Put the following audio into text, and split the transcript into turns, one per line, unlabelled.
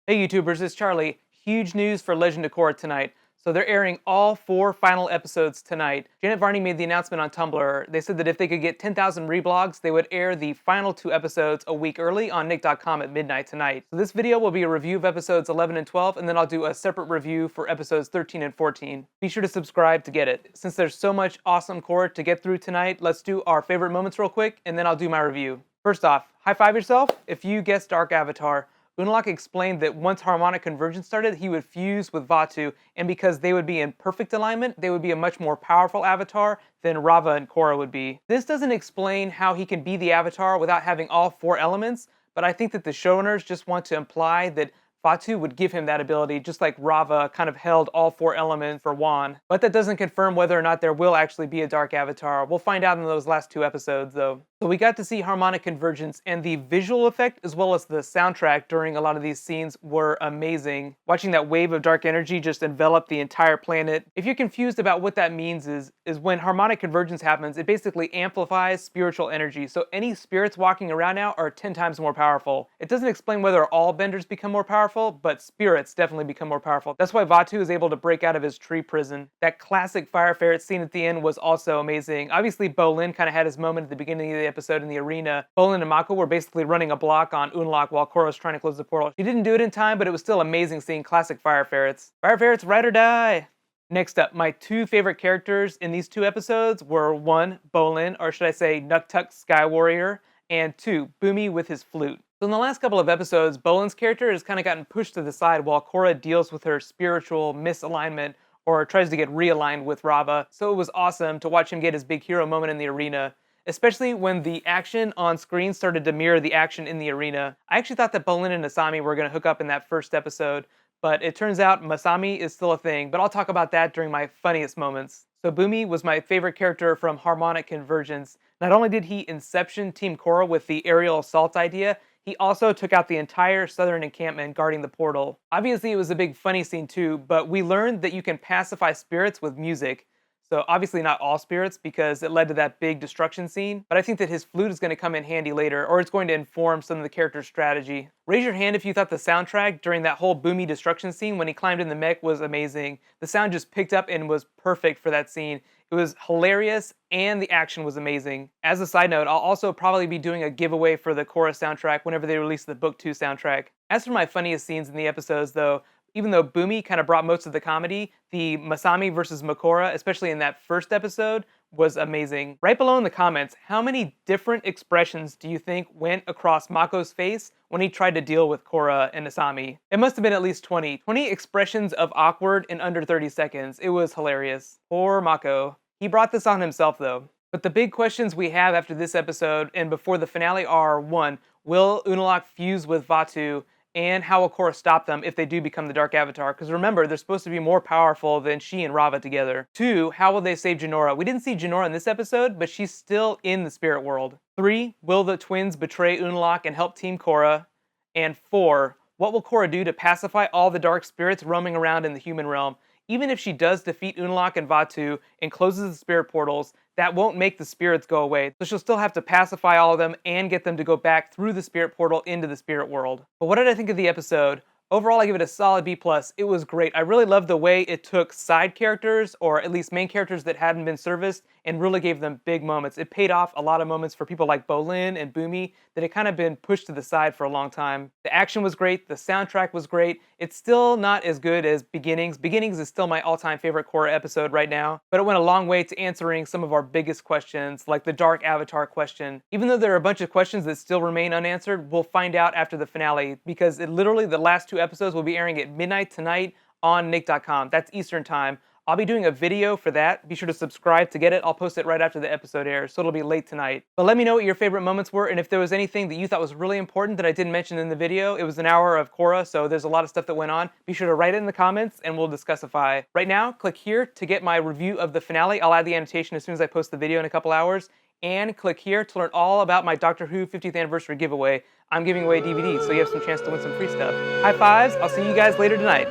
Hey YouTubers, it's Charlie. Huge news for Legend of Korra tonight. So they're airing all 4 final episodes tonight. Janet Varney made the announcement on Tumblr. They said that if they could get 10,000 reblogs, they would air the final 2 episodes a week early on Nick.com at midnight tonight. So this video will be a review of episodes 11 and 12, and then I'll do a separate review for episodes 13 and 14. Be sure to subscribe to get it. Since there's so much awesome Korra to get through tonight, let's do our favorite moments real quick, and then I'll do my review. First off, high five yourself if you guessed Dark Avatar. Unalaq explained that once Harmonic Convergence started, he would fuse with Vaatu, and because they would be in perfect alignment, they would be a much more powerful avatar than Raava and Korra would be. This doesn't explain how he can be the avatar without having all 4 elements, but I think that the showrunners just want to imply that Vaatu would give him that ability, just like Raava kind of held all 4 elements for Wan. But that doesn't confirm whether or not there will actually be a Dark Avatar. We'll find out in those last 2 episodes, though. So we got to see Harmonic Convergence, and the visual effect as well as the soundtrack during a lot of these scenes were amazing. Watching that wave of dark energy just envelop the entire planet. If you're confused about what that means is when Harmonic Convergence happens, it basically amplifies spiritual energy. So any spirits walking around now are 10 times more powerful. It doesn't explain whether all benders become more powerful, but spirits definitely become more powerful. That's why Vaatu is able to break out of his tree prison. That classic fire ferret scene at the end was also amazing. Obviously, Bolin kind of had his moment at the beginning of the episode in the arena. Bolin and Mako were basically running a block on Unalaq while Korra was trying to close the portal. She didn't do it in time, but it was still amazing seeing classic fire ferrets. Fire ferrets, ride or die! Next up, my 2 favorite characters in these 2 episodes were 1, Bolin, or should I say Nuktuk Sky Warrior, and 2, Bumi with his flute. So in the last couple of episodes, Bolin's character has kind of gotten pushed to the side while Korra deals with her spiritual misalignment or tries to get realigned with Raava. So it was awesome to watch him get his big hero moment in the arena, especially when the action on screen started to mirror the action in the arena. I actually thought that Bolin and Masami were going to hook up in that first episode, but it turns out Masami is still a thing, but I'll talk about that during my funniest moments. So Bumi was my favorite character from Harmonic Convergence. Not only did he inception Team Korra with the aerial assault idea, he also took out the entire southern encampment guarding the portal. Obviously it was a big funny scene too, but we learned that you can pacify spirits with music. So obviously not all spirits because it led to that big destruction scene, but I think that his flute is going to come in handy later, or it's going to inform some of the character's strategy. Raise your hand if you thought the soundtrack during that whole Bumi destruction scene when he climbed in the mech was amazing. The sound just picked up and was perfect for that scene. It was hilarious and the action was amazing. As a side note, I'll also probably be doing a giveaway for the Korra soundtrack whenever they release the Book 2 soundtrack. As for my funniest scenes in the episodes though, even though Bumi kind of brought most of the comedy, the Masami versus Makora, especially in that first episode, was amazing. Right below in the comments, how many different expressions do you think went across Mako's face when he tried to deal with Korra and Asami? It must have been at least 20. 20 expressions of awkward in under 30 seconds. It was hilarious. Poor Mako. He brought this on himself though. But the big questions we have after this episode and before the finale are 1. Will Unalaq fuse with Vaatu? And how will Korra stop them if they do become the Dark Avatar? Because remember, they're supposed to be more powerful than she and Raava together. 2, how will they save Jinora? We didn't see Jinora in this episode, but she's still in the spirit world. 3, will the twins betray Unalaq and help Team Korra? And 4, what will Korra do to pacify all the dark spirits roaming around in the human realm? Even if she does defeat Unalaq and Vaatu and closes the spirit portals, that won't make the spirits go away. So she'll still have to pacify all of them and get them to go back through the spirit portal into the spirit world. But what did I think of the episode? Overall, I give it a solid B+. It was great. I really loved the way it took side characters, or at least main characters that hadn't been serviced, and really gave them big moments. It paid off a lot of moments for people like Bolin and Bumi that had kind of been pushed to the side for a long time. The action was great. The soundtrack was great. It's still not as good as Beginnings. Beginnings is still my all-time favorite Korra episode right now, but it went a long way to answering some of our biggest questions, like the Dark Avatar question. Even though there are a bunch of questions that still remain unanswered, we'll find out after the finale, because it literally, the last 2 episodes will be airing at midnight tonight on Nick.com. That's Eastern time. I'll be doing a video for that. Be sure to subscribe to get it. I'll post it right after the episode airs, so it'll be late tonight. But let me know what your favorite moments were, and if there was anything that you thought was really important that I didn't mention in the video. It was an hour of Korra, so there's a lot of stuff that went on. Be sure to write it in the comments, and we'll discussify. Right now, click here to get my review of the finale. I'll add the annotation as soon as I post the video in a couple hours. And click here to learn all about my Doctor Who 50th anniversary giveaway. I'm giving away a DVD, so you have some chance to win some free stuff. High fives, I'll see you guys later tonight.